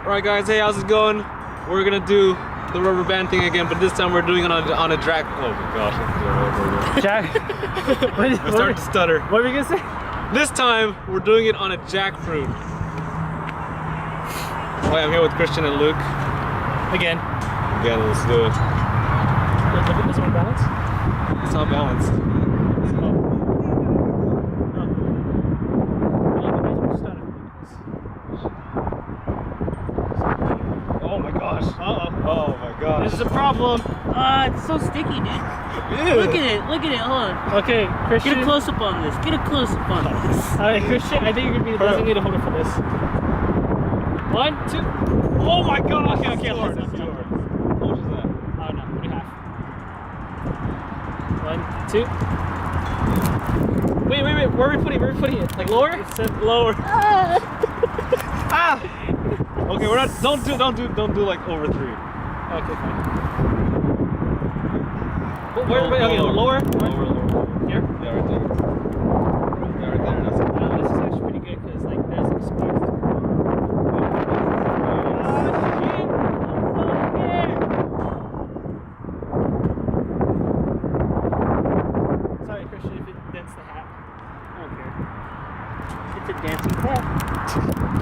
Alright guys, hey, how's it going? We're gonna do the rubber band thing again, but this time we're doing it on a drag. Oh my gosh. Jack. I'm starting to stutter. What were you gonna say? This time we're doing it on a jackfruit. Oh, I'm here with Christian and Luke. Again. Again, let's do it. Look at this one balance. It's not balanced. Oh my gosh. Oh my gosh. This is a problem. It's so sticky, dude. Ew. Look at it, hold on. Okay, Christian. Get a close up on this, Alright, Christian, I think you're gonna be the designated holder for this. 1, 2. Oh my gosh. Okay, How let's much go. is that? Oh no, what do you have? 1, 2. Wait, where are we putting it? Like lower? It said lower. Ah! Okay, we're not. Don't do like over 3. Okay, fine. Wait, okay, lower? Lower. Here? Yeah, right there. Yeah, right there. That's it. This is actually pretty good because like there's like sparks. Sorry, Christian, if it dents the hat. I don't care. It's a dancing cat.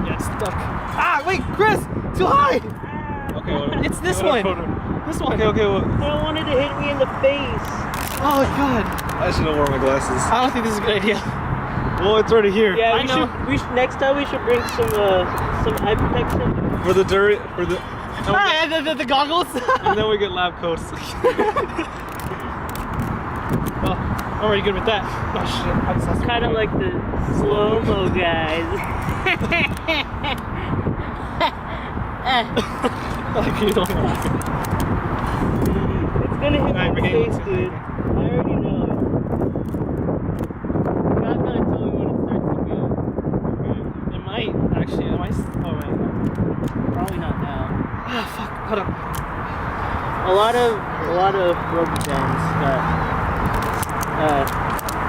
Yeah, it's stuck. Ah, wait, Chris, too high. Okay, It's this one. This one. Okay. Well, I don't want it to hit me in the face. Oh god. I should have worn my glasses. I don't think this is a good idea. Well, it's already here. Yeah, I know. next time we should bring some eye protection. For the jury, for the. Ah, the goggles. And then we get lab coats. Well, I'm already good with that. Oh shit. I just lost Kind of like the slow-mo guys. like you don't laugh. It's gonna hit Alright, my we're getting face, to it. dude. I already know it. God's gonna tell me when it starts to go. It might actually. It might. Oh wait. Probably not now. Ah fuck. Hold up. A lot of rubber bands got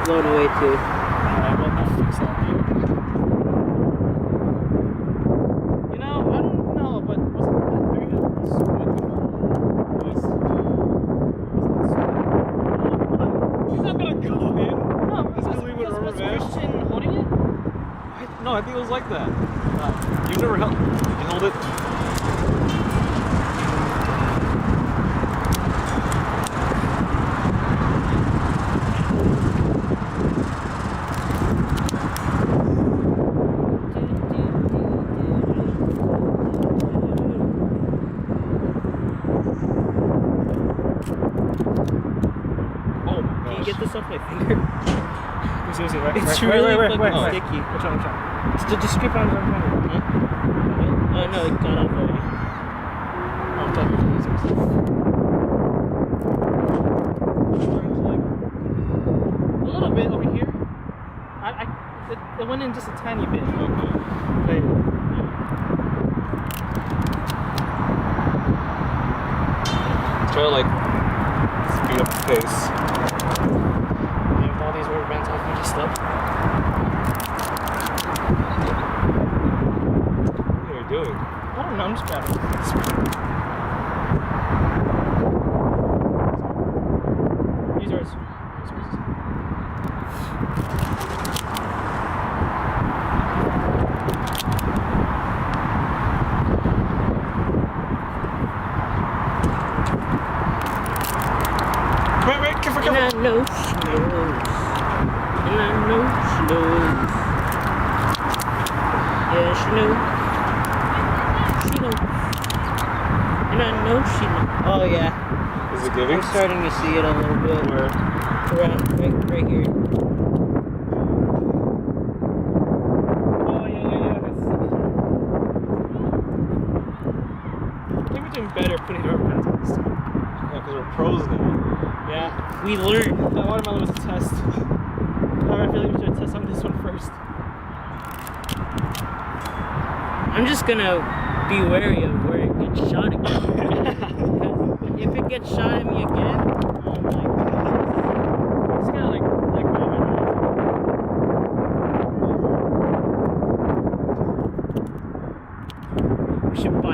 blown away too. Alright, well I'll fix that. You know, I don't know, but wasn't that very good? He's not gonna go in. No, Just gonna leave it was rubber band. Christian holding it? No, I think it was like that. You never held. Did you hold it? Oh my Can you gosh. get this off my finger? Seriously, right? It's Right, really right, fucking right. sticky. Which one? Just skip on the right. Oh no, it got off already. Oh, I'm talking to users. A little bit over here. It went in just a tiny bit. Okay. Try to like speed up the pace. With all these rubber bands off, you just slip. What are you doing? I don't know, I'm just grabbing. Use yours. Wait, careful. And I know she knows. And I know she knows. Yeah, she knows. She knows. And I know she knows. Oh yeah. Is it giving? I'm starting to see it a little bit. Where? Around, right here. Oh, yeah. I think we're doing better putting rubber bands on this time. Yeah, because we're pros now. Yeah. We learned. That watermelon was a test. However, I feel like we should test on this one first. I'm just gonna be wary of where it gets shot again. Because if it gets shot at me again, oh my god. It's kind of like We should buy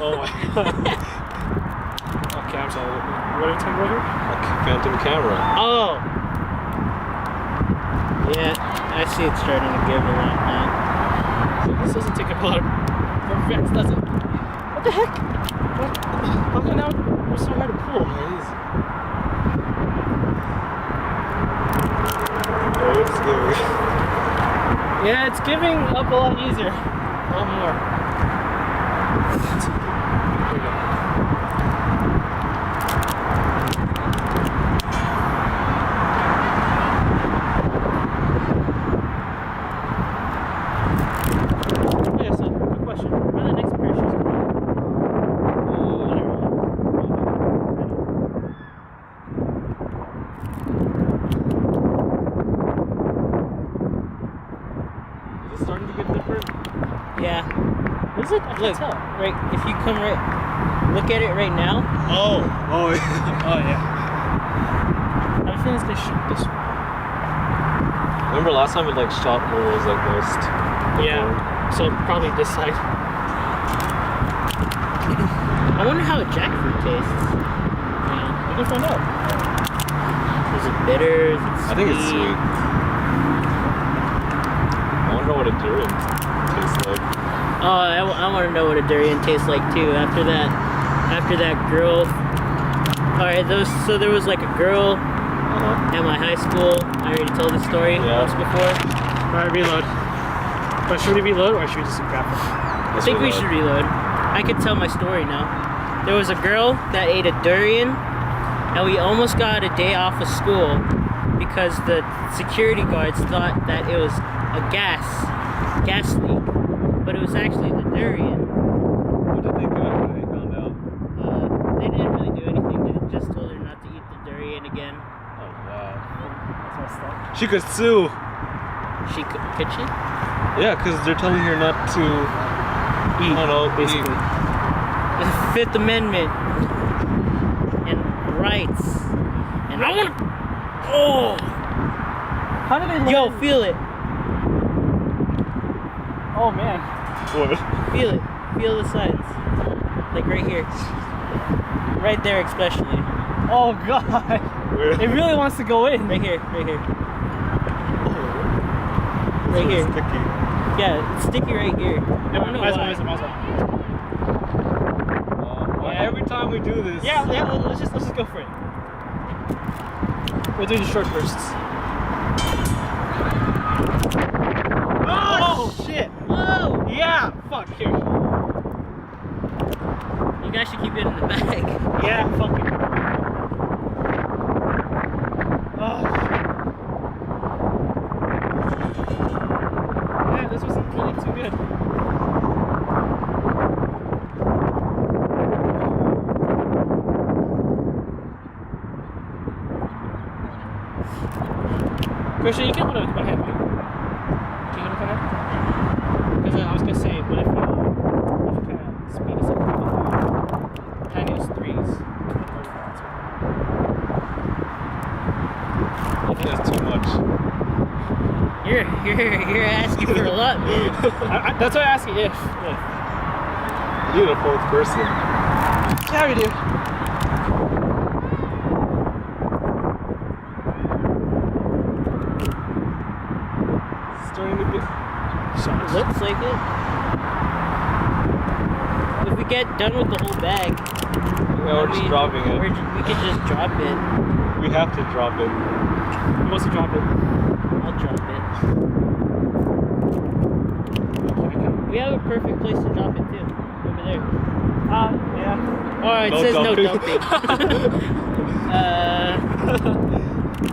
Oh my. Okay, I'm sorry. What are you talking about here? Phantom camera. Oh. Yeah, I see it's starting to give a lot now. This doesn't take a lot of vents, does it? What the heck? What? How come now it's so hard to pull? Oh, it's good. Yeah, it's giving up a lot easier. A lot more. Here we go. Yeah, so, good question. Where are the next pair of shoes coming? Is it starting to get different? Yeah. Is it? I can't Look, tell. right. If you come right, look at it right now. Oh. Oh, yeah. Oh, yeah. I'm feeling it's gonna shoot this way. Remember last time it like shot where it was like most. Yeah. So probably this side. I wonder how a jackfruit tastes. Yeah. We can find out. Is it bitter? Is it sweet? I think it's sweet. I wonder what a durian tastes like. Oh, I want to know what a durian tastes like too. After that girl. All right, so there was like a girl Uh-huh. at my high school. I already told this story Yeah. once before. Alright, reload. But should we reload or should we just grab it? I think we should reload. I could tell my story now. There was a girl that ate a durian, and we almost got a day off of school because the security guards thought that it was a gas leak, but it was actually the durian. What did they do after they found out? They didn't really do anything. They just told her not to eat the durian again. Oh, wow. That's messed up. She could sue. Could she? Yeah, because they're telling her not to Eat, I don't know, basically. The Fifth Amendment and rights. And I want to. Oh, How did they learn? yo, feel it, Oh man. What? feel it, feel the sides, like right here, right there especially, Oh god. Where? It really wants to go in. right here, right here. This Right one's here. Sticky. Yeah, it's sticky right here. I don't know Might as why. well, might as well. Well, Yeah. every time we do this. Yeah, let's just go for it. We're doing short bursts. Oh shit! Whoa! Yeah! Fuck, here. You guys should keep it in the bag. Yeah, fuck it. Oh. Yeah, this wasn't really too good. Christian, you can hold it with one hand, right? Can you hold it with one hand? Because I was gonna say, what if you kind of speed us up a little bit? Kind of use threes. I think that's too much. You're asking for a lot, man. That's why I ask you if. You need a fourth person. Yeah, we do. It's starting to get. Looks like it. If we get done with the whole bag, Yeah, we're just dropping it. we could just drop it. We have to drop it. Who wants to drop it? I'll drop it. We have a perfect place to drop it too. Over there. Yeah. Oh, it No says no dumping. dumping.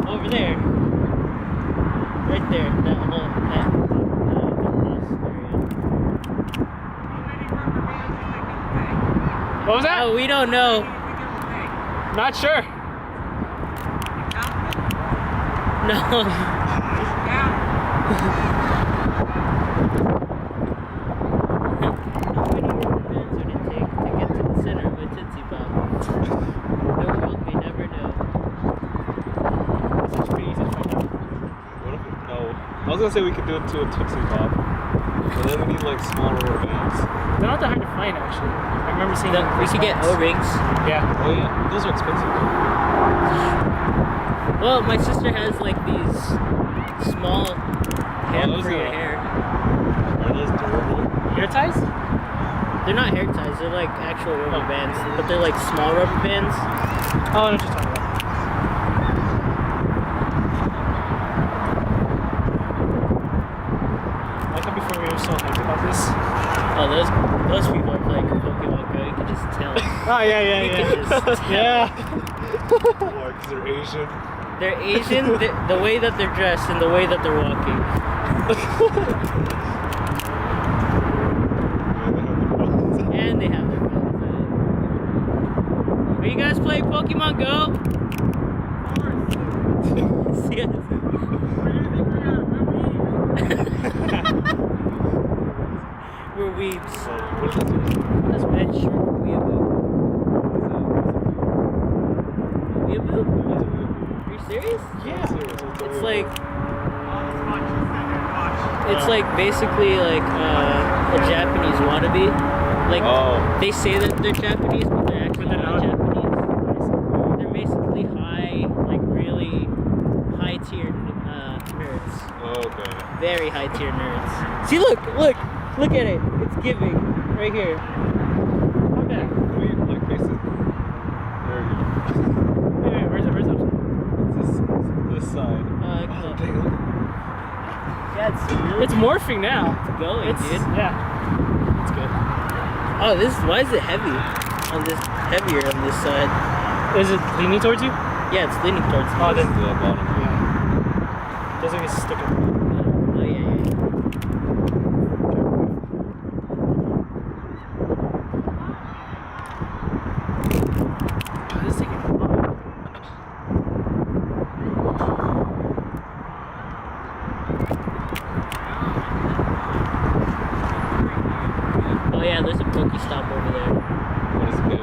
Over there. Right there. That whole that area. What was that? Oh, we don't know. Not sure. No. How many rubber bands would it take to get to the center of a Tootsie Pop? The world may never know. It's pretty easy to find out. What if no? I was gonna say we could do it to a Tootsie Pop. But then we need like smaller rubber bands. They're not that hard to find actually. I remember seeing them. We could get O-rings. Yeah. Oh yeah, those are expensive though. Well, my sister has like these small hair those for your are- hair. Are those durable? Hair ties? They're not hair ties, they're like actual rubber bands, but they're like small rubber bands. Oh, I know what you're talking about. Like how before we were so hyped about this. Oh, those people are playing Pokemon Go, you can just tell. Oh yeah, yeah, You yeah. can just tell. Yeah. Why? Because they're Asian. They're Asian, the way that they're dressed and the way that they're walking. And they have their phones in. Are you guys playing Pokemon Go? Yes. We're weebs. What is this? That's red shirt weeaboo. Weeaboo? Are you serious? Yeah. It's like it's like basically like a Japanese wannabe. Like they say that they're Japanese, but they're actually But they're not not. Japanese. They're basically high, like really high tier nerds. Oh, okay. Very high tier nerds. See, look at it. It's giving right here. Okay. We like faces. There you go. Wait, where's it? Where's it? This side. Yeah, it's really It's morphing now. going, It's dude. yeah. It's good. Oh, why is it heavy? Heavier on this side. Is it leaning towards you? Yeah, it's leaning towards me. Oh, then To the bottom. yeah. Doesn't get stuck in. Oh, yeah. Oh, this is taking a lot. Oh, yeah, there's a Pokestop over there. What is it?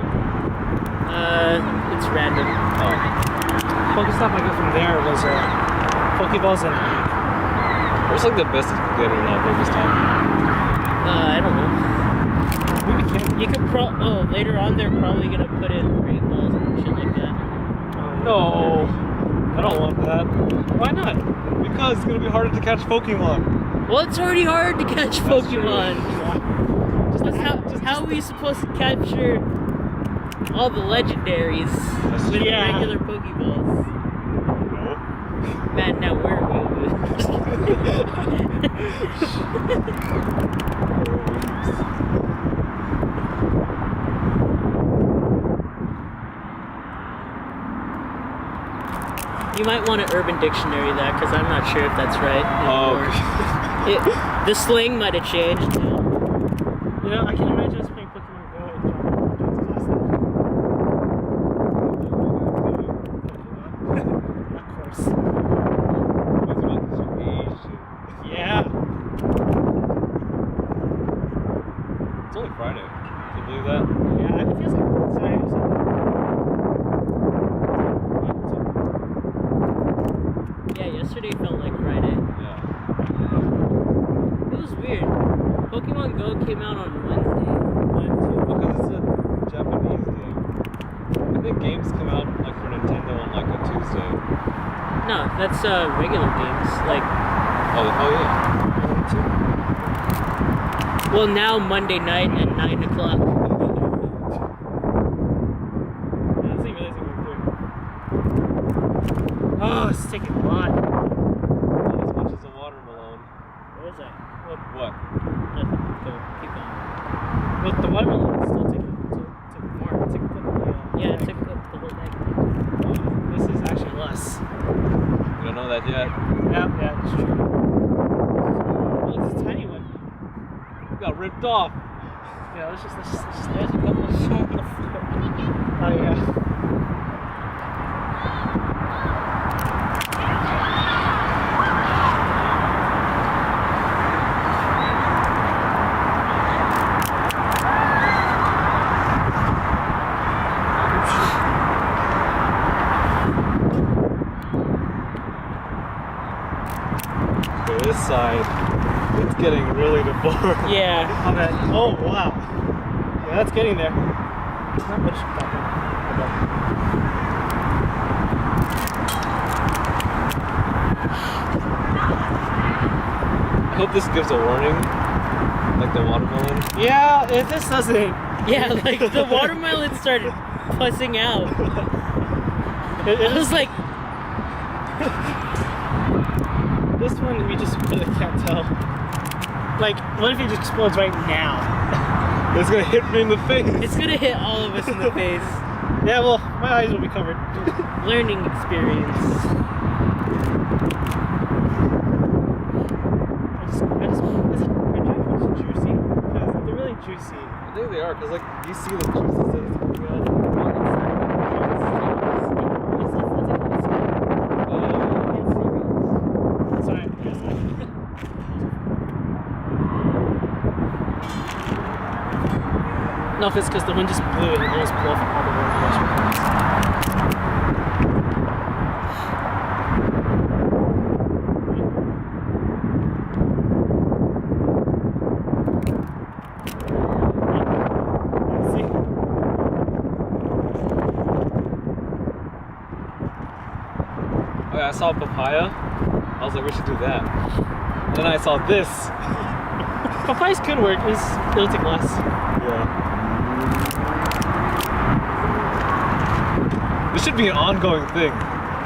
It's random. Oh. Pokestop I got from there was Pokeballs and What's like the best you could get in that Pokestop? I don't know. maybe can't. You could later on they're probably gonna put in Great Balls and shit like that. No. I don't want that. Why not? Because it's gonna be harder to catch Pokemon. Well, it's already hard to catch That's true. Pokemon. How are we supposed to capture all the legendaries That's with true. Yeah. regular Pokeballs? No. Man, now where are You might want to Urban Dictionary that, because I'm not sure if that's right Oh. anymore. The slang might have changed. You know, I can imagine us playing Pokemon Go and John's class. Of course. Yeah. It's only Friday. Can you believe that? Yeah, it feels like Saturday or something. Yeah, yesterday felt like Friday. Yeah. It was weird. Pokemon Go came out on Wednesday. Because it's a Japanese game. I think games come out like for Nintendo on like a Tuesday. No, that's regular games. Like, Oh yeah. well, now Monday night at 9 o'clock. I didn't realize what we were doing. Oh, it's taking a lot. Not as much as a watermelon. What was that? What? Nothing. Go, keep going. But the watermelon is still taking took more. It took the, Yeah, it took up the whole bag. This is actually less. We don't know that yet. Yeah, it's true. Well, it's a tiny one. We got ripped off. Yeah, let's just There's a couple of on the floor. oh yeah. Go this side. It's getting really boring. Yeah. On that. Oh wow. Yeah, that's getting there. Not much back there. I hope this gives a warning, like the watermelon. Yeah, if this doesn't. Yeah, like the watermelon started pussing out. It was like, This one we just really can't tell. Like, what if it just explodes right now? It's gonna hit me in the face. it's gonna hit all of us in the face. Yeah, well, my eyes will be covered. Learning experience. Is it my dry fruits juicy? Because they're really juicy. I think they are, because like you see the juices that it's coming out. Sorry. No, if it's because the wind just blew it, it almost blew off all the water. Oh, yeah, I saw papaya. I was like, we should do that. And then I saw this. Papayas could work. It'll take less. Yeah. This should be an ongoing thing.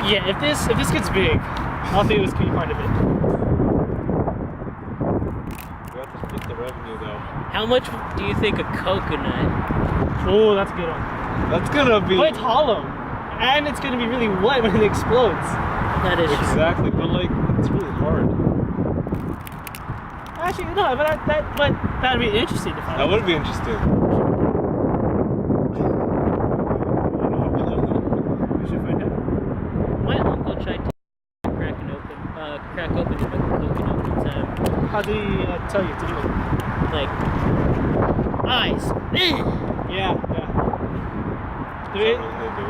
Yeah, if this gets big, I'll think this could be part of it. We have to split the revenue though. How much do you think a coconut? Oh, that's a good one. That's gonna be But it's hollow, and it's gonna be really wet when it explodes. That is true. exactly, but like it's really hard. Actually, no, but that'd be interesting to find. That would be interesting. We should find out. My uncle tried to crack open a coconut one time. How did he tell you to do it? Like, eyes. Yeah. Do Is it? that what they do?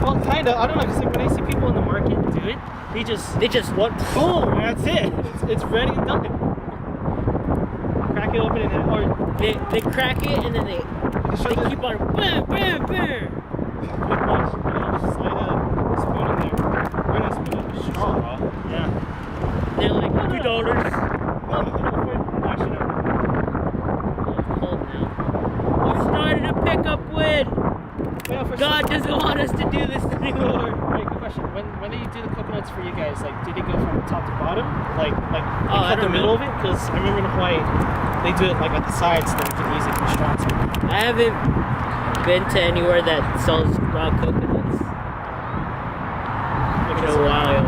Well, kind of. I don't know, because like, when I see people in the market do it, they just what? boom, and that's it. It's ready and done. Crack it open and then, or They crack it and then they keep on bam, bam, bam. quick watch, just slide a spoon in there. Or not spoon, a straw. Yeah. They're like $2. Actually, no. It's cold now. I'm starting to pick up wind. Yeah, for God doesn't want us to do this anymore. Wait, good question. When they do the coconuts for you guys, like, do they go from top to bottom? Like at the the middle of it? Because I remember in Hawaii, they do it like at the sides, so that we can easily push strong. I haven't been to anywhere that sells raw coconuts in a while.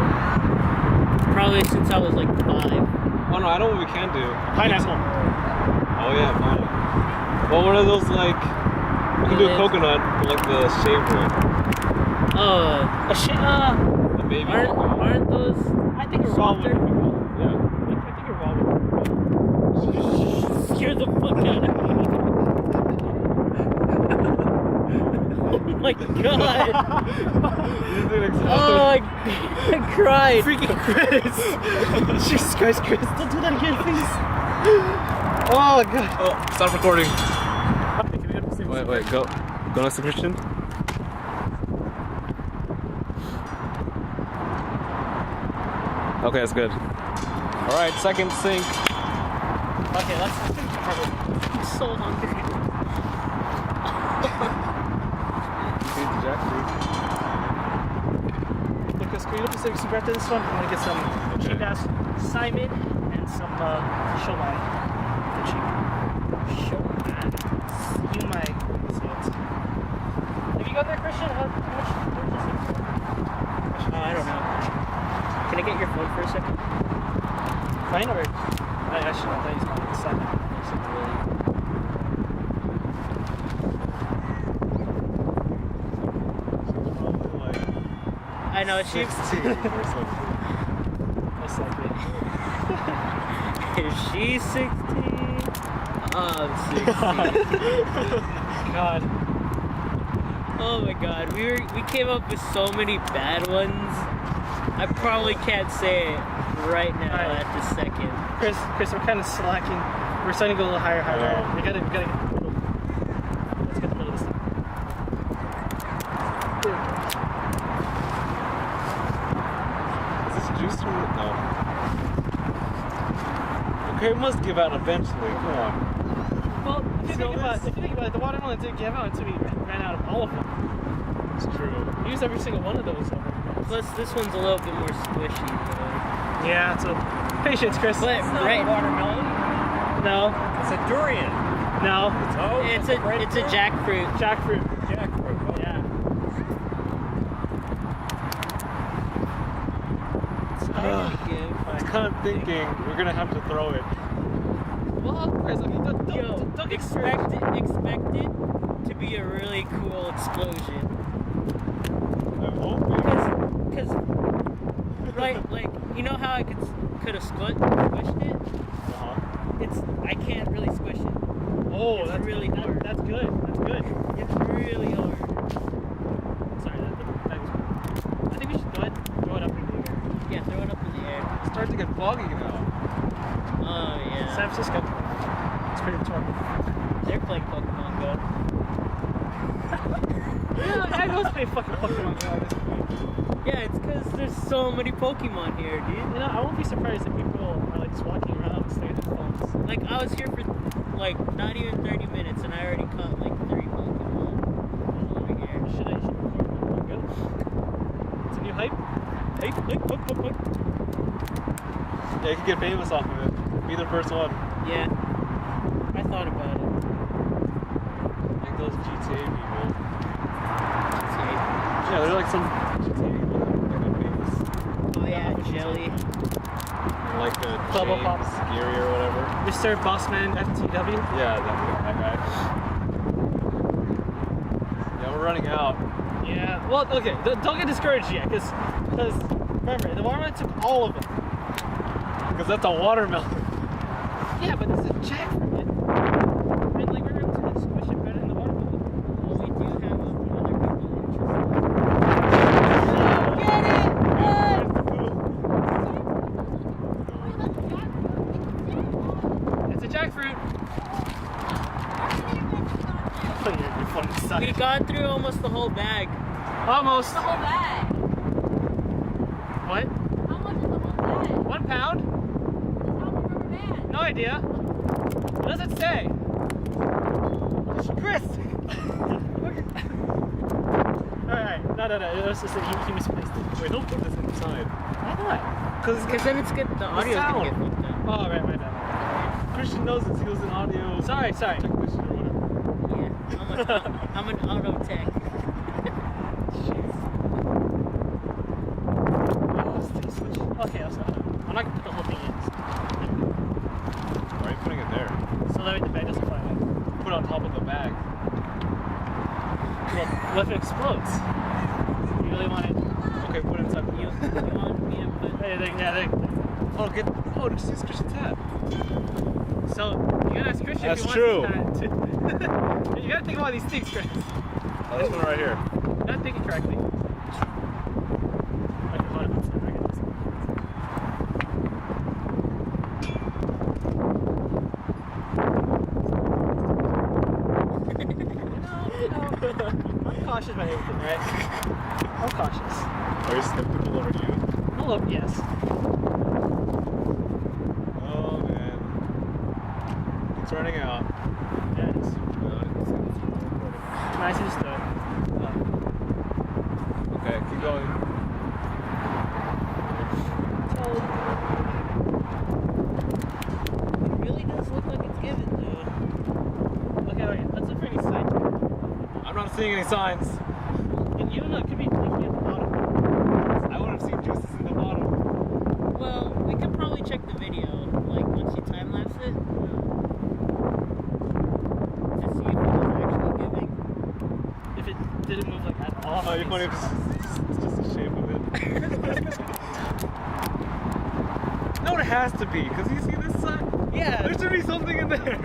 Probably since I was like 5. Oh no, I know what we can do. Pineapple. Oh yeah, pineapple. Well, what are those like? We can do a coconut, but like the shaved one. The baby. Aren't those? I think a raw one would be good. Yeah. I think a raw one would be good. Scare the fuck out of me. Oh my god. Oh, I cried. Freaking Chris. Jesus Christ, Chris. Don't do that again, please. Oh, God. Oh, stop recording. Can we go to the same Wait, go next to Christian. Okay, that's good. All right, second sink. Okay, let's finish the hard. I'm so hungry. Feed the jackfruit. Lucas, can you look at the super after this one? I want to get some cheap ass Simon and some Shomai. The cheap. Shomai. You might see it. Have you got that, Christian? How much is it? Oh, I don't know. Can I get your phone for a second? Fine, or I actually thought he's going to the side. I know she's 16 or something. Most likely. Is she 16? I'm 16. God. Oh my god, we came up with so many bad ones. I probably can't say it right now Alright. at this second. Chris, we're kind of slacking. We're starting to go a little higher. Oh. We gotta get the middle. Let's get the middle of this thing. Is this juice or no? Okay, it must give out eventually. Come on. Well, if you So think about it, the watermelon didn't give out until we ran out of all of them. It's true. We used every single one of those. Plus, this one's a little bit more squishy. Yeah, so patience, Chris. But right, watermelon. No, It's a durian. no, Oh, it's a jackfruit. jackfruit. jackfruit. Oh. Yeah. I was kind of thinking we're gonna have to throw it. Well, Chris, I mean, don't Expect it to be a really cool explosion. I'm hoping. Cause right, like you know how I could have squished it. I can't really squish it. Oh, It's that's really hard. That's good. That's good. It's really hard. Sorry, that was. I think we should go ahead and throw it up in the air. Yeah, throw it up in the air. It's starting to get foggy now. Oh yeah. San Francisco. It's pretty retarded. They're playing Pokemon Go. Yeah, I know it's pretty fucking Pokemon Go. Yeah, it's because there's so many Pokemon here, dude. You know, I won't be surprised if people are like just walking around staring at their phones. Like I was here for like not even 30 minutes and I already caught like 3 Pokemon over here. Should I record Pokemon Go? It's a new hype. Hype. Yeah, you can get famous off of it. Be the first one. Yeah, I thought about it. Like those GTA people. See? Yeah, they're like some GTA people that get famous. Oh yeah, Jelly. Like the Bubble Pop. James Scary or whatever. Mr. Bossman FTW. Yeah, that guy. Yeah, we're running out. Yeah. Well, okay. Don't get discouraged yet, because remember the watermelon took all of them. Because that's a watermelon. Yeah, but this is jackfruit. And like we're able to squish it better than the watermelon. Well, we do have other people interested. It's a jackfruit. Oh, you're fucking We sucking. got through almost the whole bag. Almost. The whole bag. What? How much is the whole bag? 1 pound? How many rubber bands? No idea. What does it say? Chris! Alright, no. It was just that he misplaced it. Wait, don't put this inside. Why not? Because then it's good. The audio's gonna get sound. fucked up. Oh, right, my bad. Christian knows this. He was an audio Sorry. technician or whatever. Yeah, I'm an auto tech. Okay, I'm not gonna put the whole thing in. Why are you putting it there? So that way the bag doesn't fly away. Put it on top of the bag. Well, what if it explodes? You really want it? Okay, put it inside. You want me to put? There. Oh, just use Christian's hat. So, you gotta ask Christian That's if he true. wants that. You gotta think about these things, Chris. Oh, this one right here. You're not thinking correctly. Okay, hold on. I get this. I'm cautious about everything, right? I'm cautious. Are you skeptical over you? Hello, yes. Oh, man. It's running out. Yes. It's Nice and stood. okay, keep going. It really does look like it's given, dude. Okay, let's look for any sign. I'm not seeing any signs. And you don't know, it could be leaking at the bottom. I would have seen juices in the bottom. Well, we could probably check the video, like once you time lapse it, to see if it was actually giving. If it didn't move like at all. Oh, you're funny. It's just the shape of it. No, it has to be, because you see this side? Yeah, There should be something in there.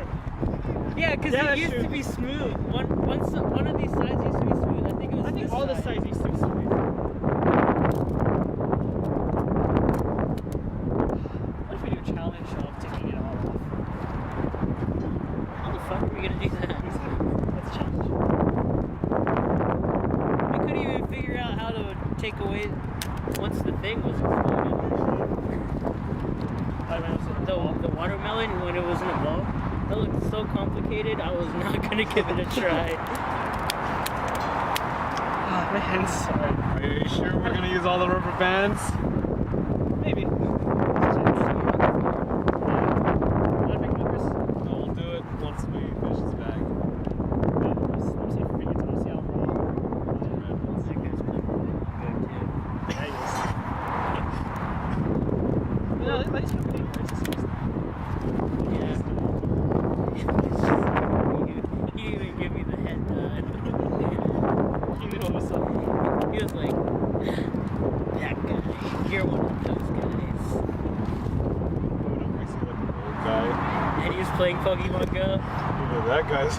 yeah, because Yeah, it used shoot. to be smooth. One of these sides used to be smooth. I think it was. I think this all the side. sides used to be smooth. watermelon when it was in a ball. That looked so complicated. I was not gonna give it a try. My hands are. Are you sure we're gonna use all the rubber bands? Maybe. No, we'll do it once we finish this bag. He didn't even give me the head nod. He was like, that guy, you're one of those guys. I see like an old guy. And he was playing Pokemon Go. Look at that guy's.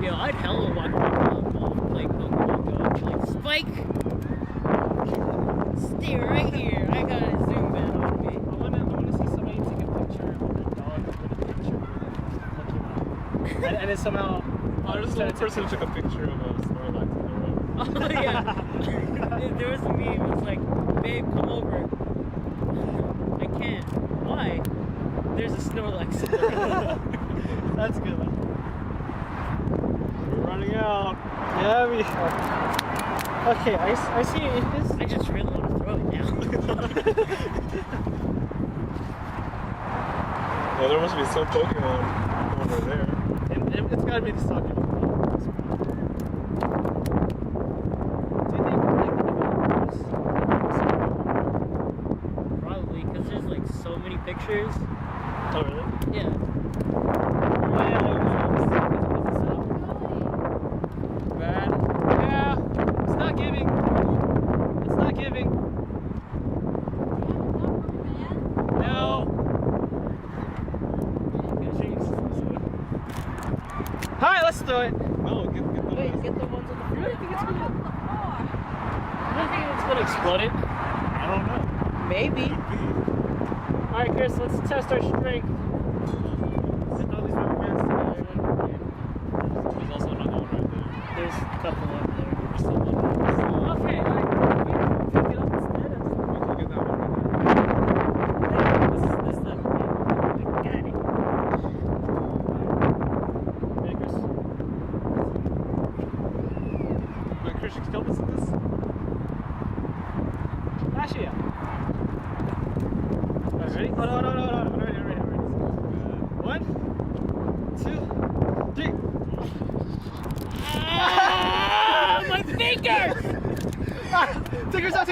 Yo, I'd hella walk around playing Pokemon Go. Like, Spike! Stay right here. I got a zoom man on me. I wanna see somebody take a picture of the dog with a picture of Pokemon. And then somehow. There's this one person who took a picture of a Snorlax in the road. Oh, yeah. There was a meme. It was like, babe, come over. I can't. Why? There's a Snorlax in the road. That's good. We're running out. Yeah, we. Okay, I see it is. I just really want to throw it now. Yeah, there must be some Pokemon over there. It's gotta be the stock. Do you think Probably, because there's like so many pictures. Oh really? Yeah. Bad. Yeah. It's not giving. It's not giving. No. Hi, let's do it. No, get the. Wait, get the ones on the You really floor. think it's gonna? You really think it's gonna explode it? I don't know. Maybe. Could be. All right, Chris, let's test our strength. Let's throw these rubber bands together. There's also another one right there. There's a couple up there. There's still one. Okay, we pick it up instead. Look at that one right This is the guy. Hey, Chris. there. Wait, Chris, you can help us with this? Actually, yeah. All right, ready? Oh, no. Ready. 1, 2, 3. Ah, my finger! Take us out.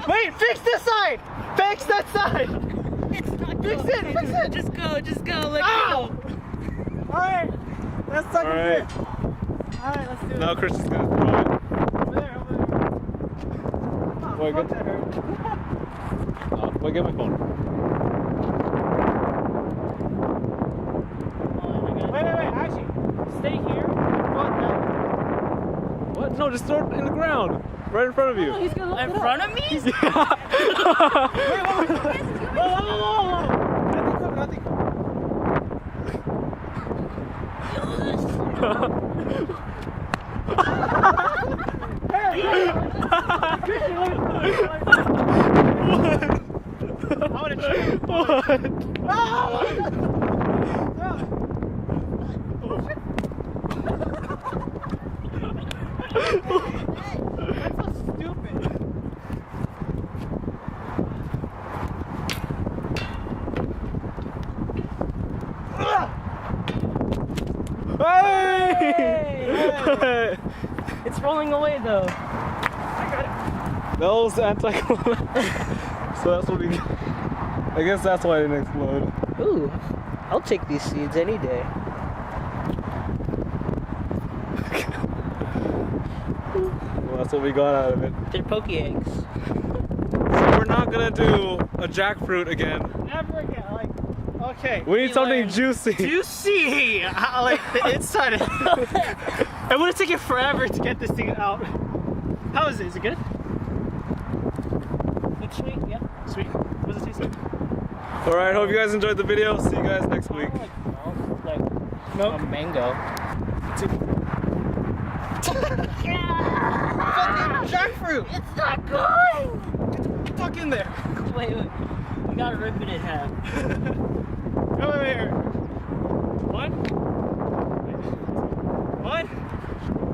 Wait, fix this side. Fix that side. It's not Fix going. it. Just go, let Ow! go. All right, let's suck All it. right. All right, let's do it. Now Chris is gonna throw it. Over there. Oh, Wait, fuck, good. that hurt. Wait, get my phone. Wait, actually, stay here. Fuck that. What? No, just throw it in the ground. Right in front of you. He's gonna look In it up. front of me? Whoa. Nothing. I wanna check. That's so stupid. Hey! It's rolling away though. I got it. That was anticlimactic. So that's what we. I guess that's why it didn't explode. Ooh, I'll take these seeds any day. Well, that's what we got out of it. They're poke eggs. So we're not gonna do a jackfruit again. Never again. Like, okay. We need something learned. juicy. Juicy! Like the inside of it. It would have taken forever to get this thing out. How is it? Is it good? It's sweet, yeah. Sweet. What does it taste like? All right, hope you guys enjoyed the video. See you guys next week. Like a mango. Fucking jackfruit! It's not good! Fucking in there. Wait. We gotta rip it in half. Come over here. 1,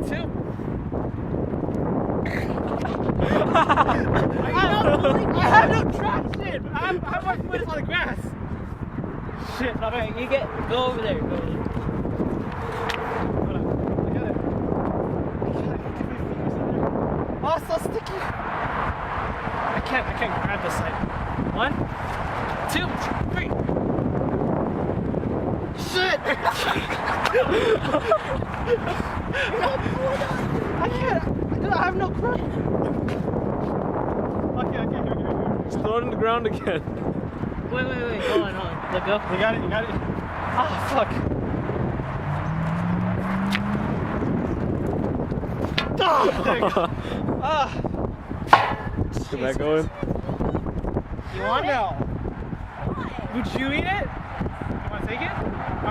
2. I have no traction. I'm my foot is on the grass. Shit. Alright, you go over there. Go over there. Hold on. I got it. Oh, it's so sticky. I can't grab this side. 1, 2, 3. Shit! I can't. I have no grip. Okay, here. Just throw it in the ground again. Wait. Hold on. Let go. You got it. Oh, fuck. Oh, there you go. Ah. Is that going? You want now? Why? Would you eat it? You want to take it? All